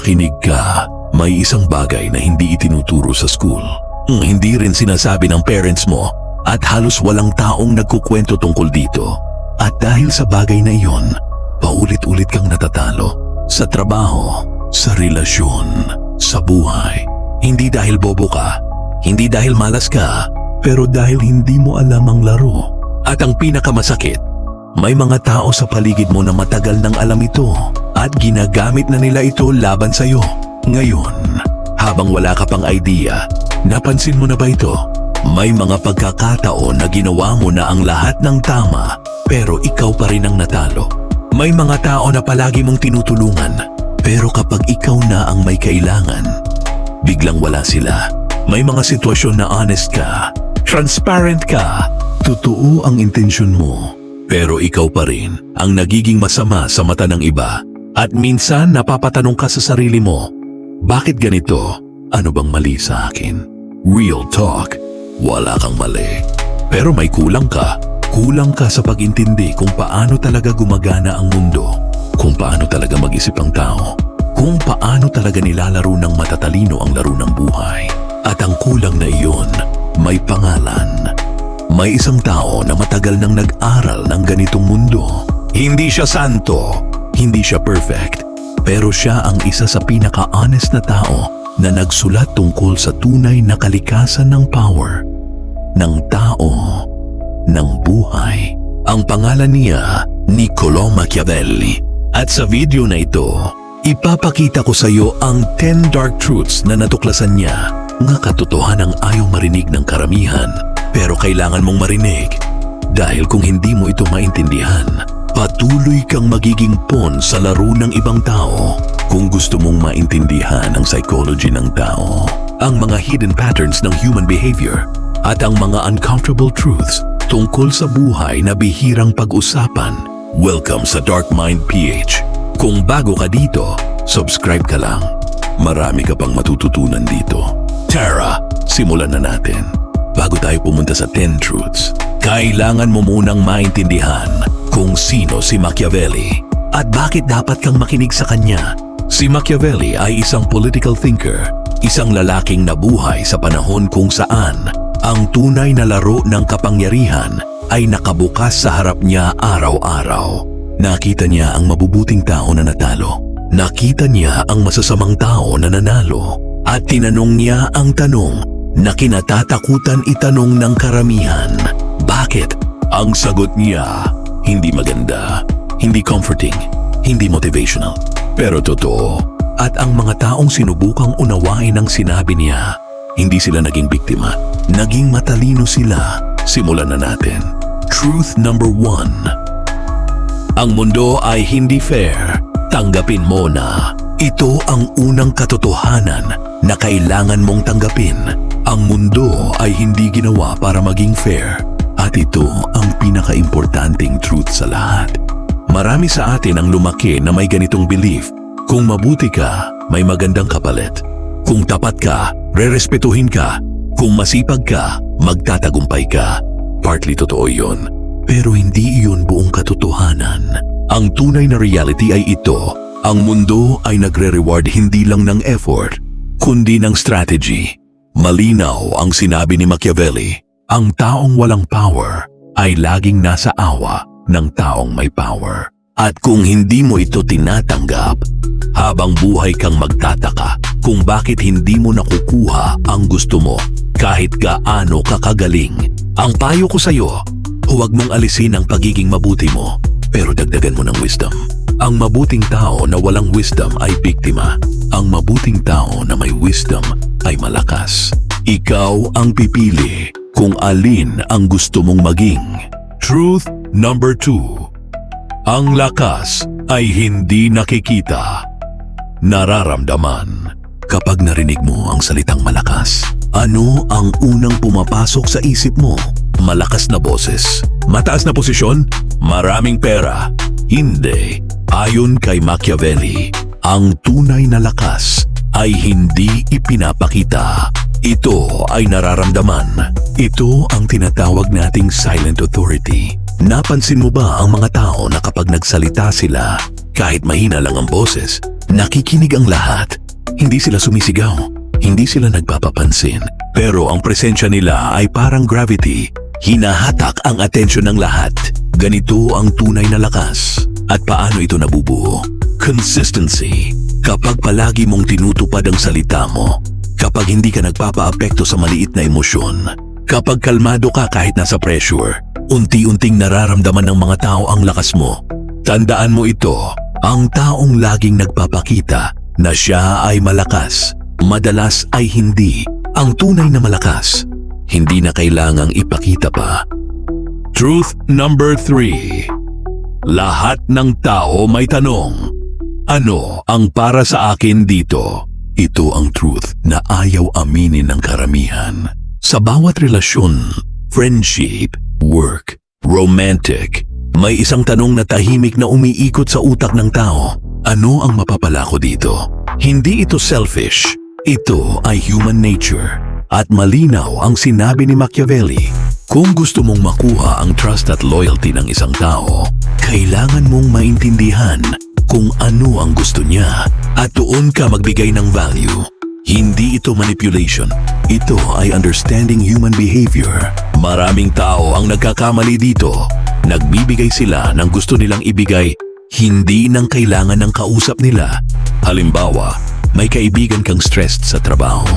Makinig ka, may isang bagay na hindi itinuturo sa school. Hindi rin sinasabi ng parents mo at halos walang taong nagkukwento tungkol dito. At dahil sa bagay na iyon, paulit-ulit kang natatalo sa trabaho, sa relasyon, sa buhay. Hindi dahil bobo ka, hindi dahil malas ka, pero dahil hindi mo alam ang laro. At ang pinakamasakit, may mga tao sa paligid mo na matagal nang alam ito at ginagamit na nila ito laban sa'yo. Ngayon, habang wala ka pang idea, napansin mo na ba ito? May mga pagkakataon na ginawa mo na ang lahat ng tama pero ikaw pa rin ang natalo. May mga tao na palagi mong tinutulungan pero kapag ikaw na ang may kailangan, biglang wala sila. May mga sitwasyon na honest ka, transparent ka, totoo ang intensyon mo. Pero ikaw pa rin ang nagiging masama sa mata ng iba. At minsan napapatanong ka sa sarili mo, bakit ganito? Ano bang mali sa akin? Real talk, wala kang mali. Pero may kulang ka. Kulang ka sa pag-intindi kung paano talaga gumagana ang mundo. Kung paano talaga mag-isip ang tao. Kung paano talaga nilalaro ng matatalino ang laro ng buhay. At ang kulang na iyon, may pangalan. May isang tao na matagal nang nag-aral ng ganitong mundo. Hindi siya santo, hindi siya perfect, pero siya ang isa sa pinaka-honest na tao na nagsulat tungkol sa tunay na kalikasan ng power, ng tao, ng buhay. Ang pangalan niya, Niccolò Machiavelli. At sa video na ito, ipapakita ko sa iyo ang 10 dark truths na natuklasan niya, nga katotohanang ayaw marinig ng karamihan. Pero kailangan mong marinig dahil kung hindi mo ito maintindihan, patuloy kang magiging pawn sa laro ng ibang tao kung gusto mong maintindihan ang psychology ng tao, ang mga hidden patterns ng human behavior at ang mga uncomfortable truths tungkol sa buhay na bihirang pag-usapan. Welcome sa Dark Mind PH. Kung bago ka dito, subscribe ka lang. Marami ka pang matututunan dito. Tara, simulan na natin. Bago tayo pumunta sa 10 truths, kailangan mo munang maintindihan kung sino si Machiavelli at bakit dapat kang makinig sa kanya. Si Machiavelli ay isang political thinker, isang lalaking nabuhay sa panahon kung saan ang tunay na laro ng kapangyarihan ay nakabukas sa harap niya araw-araw. Nakita niya ang mabubuting tao na natalo. Nakita niya ang masasamang tao na nanalo. At tinanong niya ang tanong na kinatatakutan itanong ng karamihan. Bakit? Ang sagot niya, hindi maganda, hindi comforting, hindi motivational, pero totoo. At ang mga taong sinubukang unawain ang sinabi niya, hindi sila naging biktima, naging matalino sila. Simulan na natin. Truth number 1. Ang mundo ay hindi fair. Tanggapin mo na. Ito ang unang katotohanan na kailangan mong tanggapin. Ang mundo ay hindi ginawa para maging fair. At ito ang pinaka-importanting truth sa lahat. Marami sa atin ang lumaki na may ganitong belief. Kung mabuti ka, may magandang kapalit. Kung tapat ka, rerespetuhin ka. Kung masipag ka, magtatagumpay ka. Partly totoo yun. Pero hindi iyon buong katotohanan. Ang tunay na reality ay ito. Ang mundo ay nagre-reward hindi lang ng effort, kundi ng strategy. Malinaw ang sinabi ni Machiavelli, ang taong walang power ay laging nasa awa ng taong may power. At kung hindi mo ito tinatanggap, habang buhay kang magtataka kung bakit hindi mo nakukuha ang gusto mo kahit gaano ka kagaling. Ang payo ko sa iyo, huwag mong alisin ang pagiging mabuti mo, pero dagdagan mo ng wisdom. Ang mabuting tao na walang wisdom ay biktima. Ang mabuting tao na may wisdom ay malakas. Ikaw ang pipili kung alin ang gusto mong maging. Truth number 2. Ang lakas ay hindi nakikita, nararamdaman. Kapag narinig mo ang salitang malakas, ano ang unang pumapasok sa isip mo? Malakas na boses, mataas na posisyon, maraming pera. Hindi. Ayon kay Machiavelli, ang tunay na lakas ay hindi ipinapakita. Ito ay nararamdaman. Ito ang tinatawag nating silent authority. Napansin mo ba ang mga tao na kapag nagsalita sila, Kahit mahina lang ang boses, nakikinig ang lahat. Hindi sila sumisigaw, hindi sila nagpapapansin. Pero ang presensya nila ay parang gravity. Hinahatak ang atensyon ng lahat. Ganito ang tunay na lakas. At paano ito nabubuo? Consistency. Kapag palagi mong tinutupad ang salita mo, kapag hindi ka nagpapaapekto sa maliit na emosyon, kapag kalmado ka kahit nasa pressure, unti-unting nararamdaman ng mga tao ang lakas mo. Tandaan mo ito, ang taong laging nagpapakita na siya ay malakas, madalas ay hindi. Ang tunay na malakas, hindi na kailangang ipakita pa. Truth number 3. Lahat ng tao may tanong. Ano ang para sa akin dito? Ito ang truth na ayaw aminin ng karamihan. Sa bawat relasyon, friendship, work, romantic, may isang tanong na tahimik na umiikot sa utak ng tao. Ano ang mapapala ko dito? Hindi ito selfish. Ito ay human nature. At malinaw ang sinabi ni Machiavelli. Kung gusto mong makuha ang trust at loyalty ng isang tao, kailangan mong maintindihan kung ano ang gusto niya at doon ka magbigay ng value. Hindi ito manipulation. Ito ay understanding human behavior. Maraming tao ang nagkakamali dito. Nagbibigay sila ng gusto nilang ibigay, hindi ng kailangan ng kausap nila. Halimbawa, may kaibigan kang stressed sa trabaho.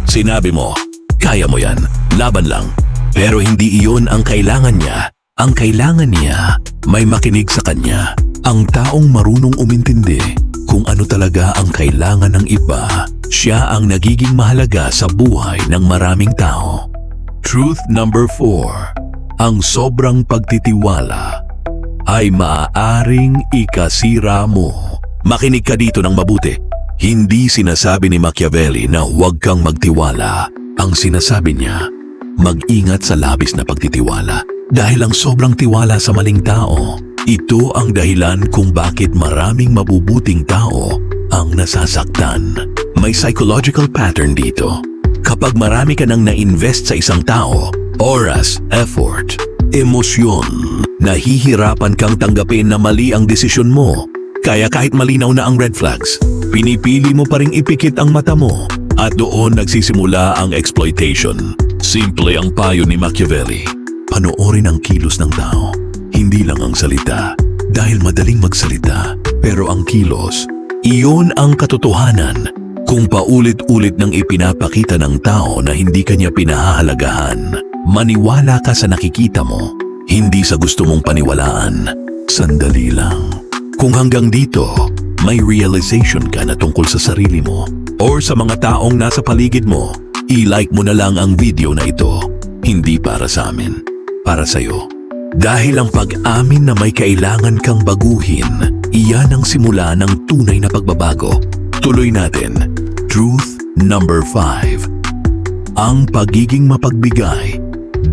Sinabi mo, kaya mo yan, laban lang. Pero hindi iyon ang kailangan niya. Ang kailangan niya, may makinig sa kanya. Ang taong marunong umintindi kung ano talaga ang kailangan ng iba, siya ang nagiging mahalaga sa buhay ng maraming tao. Truth number 4. Ang sobrang pagtitiwala ay maaaring ikasira mo. Makinig ka dito ng mabuti. Hindi sinasabi ni Machiavelli na huwag kang magtiwala. Ang sinasabi niya, mag-ingat sa labis na pagtitiwala. Dahil ang sobrang tiwala sa maling tao, ito ang dahilan kung bakit maraming mabubuting tao ang nasasaktan. May psychological pattern dito. Kapag marami ka nang na-invest sa isang tao, oras, effort, emosyon, nahihirapan kang tanggapin na mali ang desisyon mo. Kaya kahit malinaw na ang red flags, pinipili mo pa ring ipikit ang mata mo at doon nagsisimula ang exploitation. Simple ang payo ni Machiavelli. Panoorin ang kilos ng tao, hindi lang ang salita. Dahil madaling magsalita, pero ang kilos, iyon ang katotohanan. Kung paulit-ulit nang ipinapakita ng tao na hindi kanya pinahahalagahan, maniwala ka sa nakikita mo, hindi sa gusto mong paniwalaan. Sandali lang. Kung hanggang dito, may realization ka na tungkol sa sarili mo or sa mga taong nasa paligid mo, i-like mo na lang ang video na ito. Hindi para sa amin, para sa'yo. Dahil ang pag-amin na may kailangan kang baguhin, iyan ang simula ng tunay na pagbabago. Tuloy natin. Truth number 5. Ang pagiging mapagbigay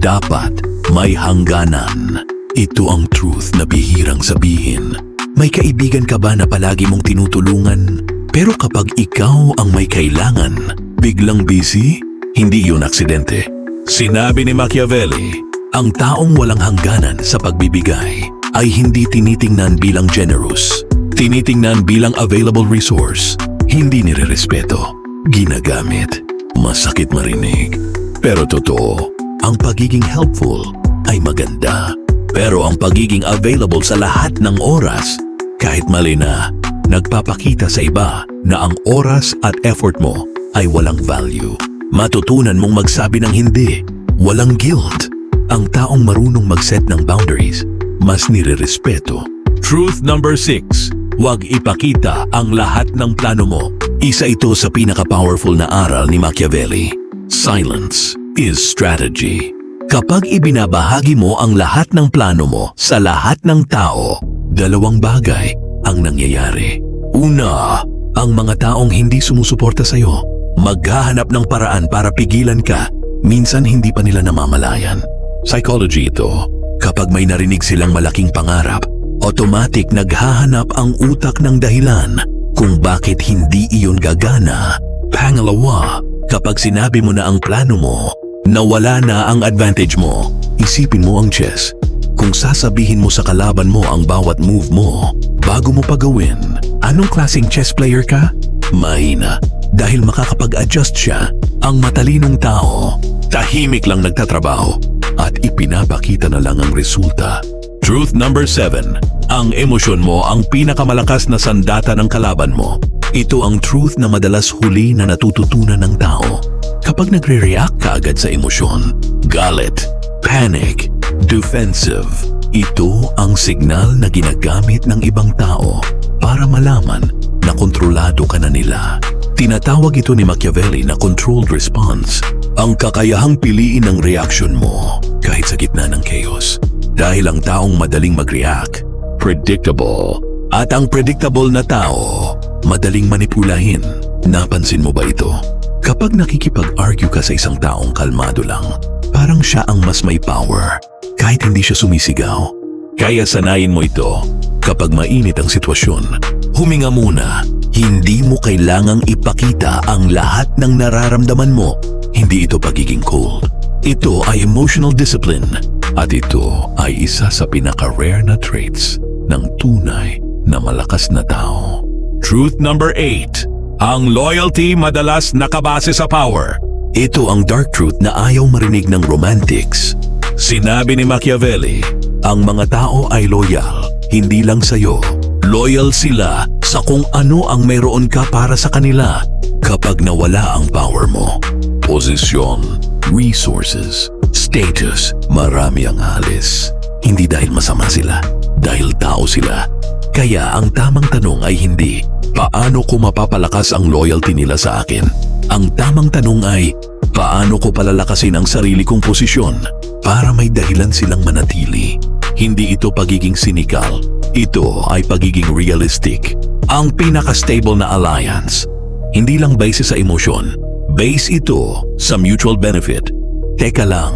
dapat may hangganan. Ito ang truth na bihirang sabihin. May kaibigan ka ba na palagi mong tinutulungan? Pero kapag ikaw ang may kailangan, biglang busy? Hindi yun aksidente. Sinabi ni Machiavelli, ang taong walang hangganan sa pagbibigay ay hindi tinitingnan bilang generous. Tinitingnan bilang available resource. Hindi nirerespeto. Ginagamit. Masakit marinig. Pero totoo, ang pagiging helpful ay maganda. Pero ang pagiging available sa lahat ng oras, kahit mali na, nagpapakita sa iba na ang oras at effort mo ay walang value. Matutunan mong magsabi ng hindi. Walang guilt. Ang taong marunong mag-set ng boundaries, mas nirerespeto. Truth number 6. Huwag ipakita ang lahat ng plano mo. Isa ito sa pinaka-powerful na aral ni Machiavelli. Silence is strategy. Kapag ibinabahagi mo ang lahat ng plano mo sa lahat ng tao, dalawang bagay ang nangyayari. Una, ang mga taong hindi sumusuporta sa'yo, maghahanap ng paraan para pigilan ka. Minsan hindi pa nila namamalayan. Psychology ito. Kapag may narinig silang malaking pangarap, automatic naghahanap ang utak ng dahilan kung bakit hindi iyon gagana. Pangalawa, kapag sinabi mo na ang plano mo, nawala na ang advantage mo, isipin mo ang chess. kung sasabihin mo sa kalaban mo ang bawat move mo bago mo pa gawin, anong klaseng chess player ka? Mahina. Dahil makakapag-adjust siya, ang matalinong tao, tahimik lang nagtatrabaho at ipinapakita na lang ang resulta. Truth number 7. Ang emosyon mo ang pinakamalakas na sandata ng kalaban mo. Ito ang truth na madalas huli na natututunan ng tao. Kapag nagre-react ka agad sa emosyon, galit, panic, defensive, ito ang signal na ginagamit ng ibang tao para malaman na kontrolado ka na nila. Tinatawag ito ni Machiavelli na controlled response, ang kakayahang piliin ang reaction mo kahit sa gitna ng chaos. Dahil ang taong madaling mag-react, predictable, at ang predictable na tao, madaling manipulahin. Napansin mo ba ito? Kapag nakikipag-argue ka sa isang taong kalmado lang, parang siya ang mas may power, kahit hindi siya sumisigaw. Kaya sanayin mo ito. Kapag mainit ang sitwasyon, huminga muna. Hindi mo kailangang ipakita ang lahat ng nararamdaman mo. Hindi ito pagiging cold. Ito ay emotional discipline. At ito ay isa sa pinaka-rare na traits ng tunay na malakas na tao. Truth number 8. Ang loyalty madalas nakabase sa power. Ito ang dark truth na ayaw marinig ng romantics. Sinabi ni Machiavelli, ang mga tao ay loyal, hindi lang sa'yo. Loyal sila sa kung ano ang mayroon ka para sa kanila kapag nawala ang power mo. Posisyon, resources, status, marami ang alis. Hindi dahil masama sila, dahil tao sila. Kaya ang tamang tanong ay hindi, paano ko mapapalakas ang loyalty nila sa akin? Ang tamang tanong ay, paano ko palalakasin ang sarili kong posisyon para may dahilan silang manatili? Hindi ito pagiging cynical. Ito ay pagiging realistic. Ang pinaka-stable na alliance. Hindi lang base sa emosyon. Base ito sa mutual benefit. Teka lang,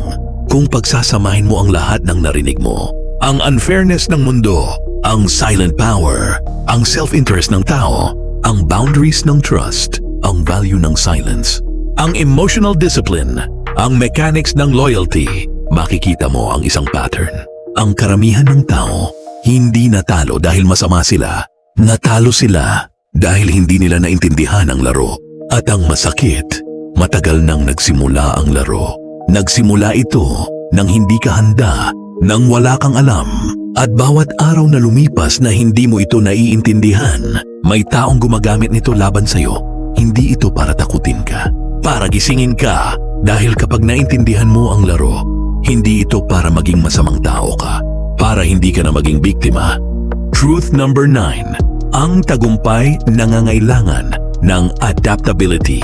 kung pagsasamahin mo ang lahat ng narinig mo, ang unfairness ng mundo, ang silent power, ang self-interest ng tao, ang boundaries ng trust, ang value ng silence, ang emotional discipline, ang mechanics ng loyalty, makikita mo ang isang pattern. Ang karamihan ng tao, hindi natalo dahil masama sila. Natalo sila dahil hindi nila naintindihan ang laro. At ang masakit, matagal nang nagsimula ang laro. Nagsimula ito nang hindi ka handa, nang wala kang alam. At bawat araw na lumipas na hindi mo ito naiintindihan, may taong gumagamit nito laban sa'yo. Hindi ito para takutin ka, para gisingin ka. Dahil kapag naintindihan mo ang laro, hindi ito para maging masamang tao ka, para hindi ka na maging biktima. Truth number 9. Ang tagumpay nangangailangan ng adaptability.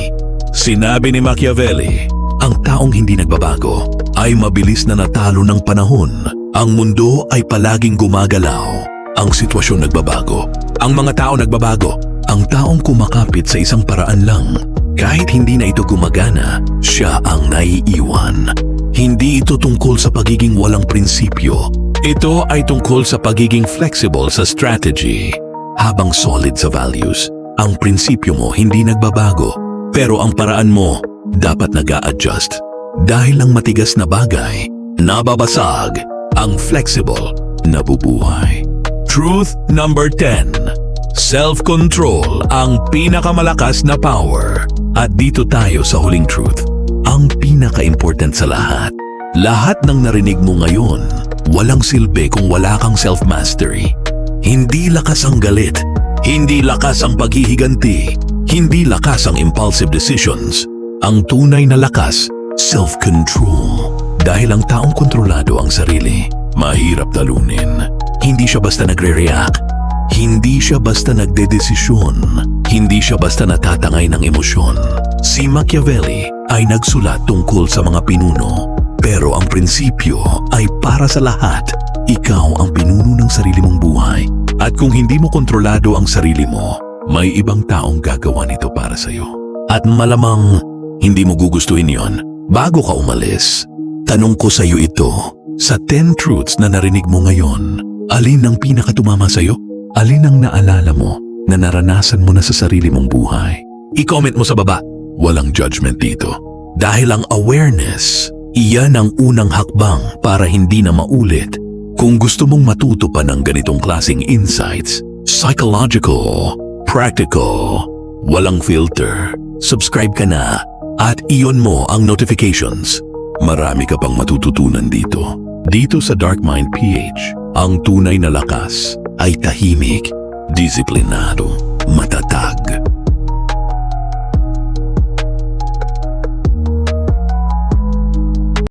Sinabi ni Machiavelli, ang taong hindi nagbabago ay mabilis na natalo ng panahon. Ang mundo ay palaging gumagalaw. Ang sitwasyon nagbabago. Ang mga tao nagbabago. Ang taong kumakapit sa isang paraan lang, kahit hindi na ito gumagana, siya ang naiiwan. Hindi ito tungkol sa pagiging walang prinsipyo. Ito ay tungkol sa pagiging flexible sa strategy. Habang solid sa values, ang prinsipyo mo hindi nagbabago, pero ang paraan mo dapat nag-a-adjust. Dahil ang matigas na bagay, nababasag. Ang flexible, nabubuhay. Truth number 10. Self-control ang pinakamalakas na power. At dito tayo sa huling truth. Ang pinaka-important sa lahat. Lahat ng narinig mo ngayon, walang silbi kung wala kang self-mastery. Hindi lakas ang galit. Hindi lakas ang paghihiganti. Hindi lakas ang impulsive decisions. Ang tunay na lakas, self-control. Dahil ang taong kontrolado ang sarili, mahirap talunin. Hindi siya basta nagre-react. Hindi siya basta nagdedesisyon. Hindi siya basta natatangay ng emosyon. Si Machiavelli ay nagsulat tungkol sa mga pinuno. Pero ang prinsipyo ay para sa lahat. Ikaw ang pinuno ng sarili mong buhay. At kung hindi mo kontrolado ang sarili mo, may ibang taong gagawa nito para sa'yo. At malamang hindi mo gugustuhin yon bago ka umalis. Tanong ko sa'yo ito, sa 10 truths na narinig mo ngayon, alin ang pinakatumama sa'yo? Alin ang naalala mo na naranasan mo na sa sarili mong buhay? I-comment mo sa baba. Walang judgment dito. Dahil ang awareness, iyan ang unang hakbang para hindi na maulit Kung gusto mong matuto pa ng ganitong klaseng insights, psychological, practical, walang filter, subscribe ka na at iyon mo ang notifications. Marami ka pang matututunan dito. Dito sa Dark Mind PH, ang tunay na lakas ay tahimik, disiplinado, matatag,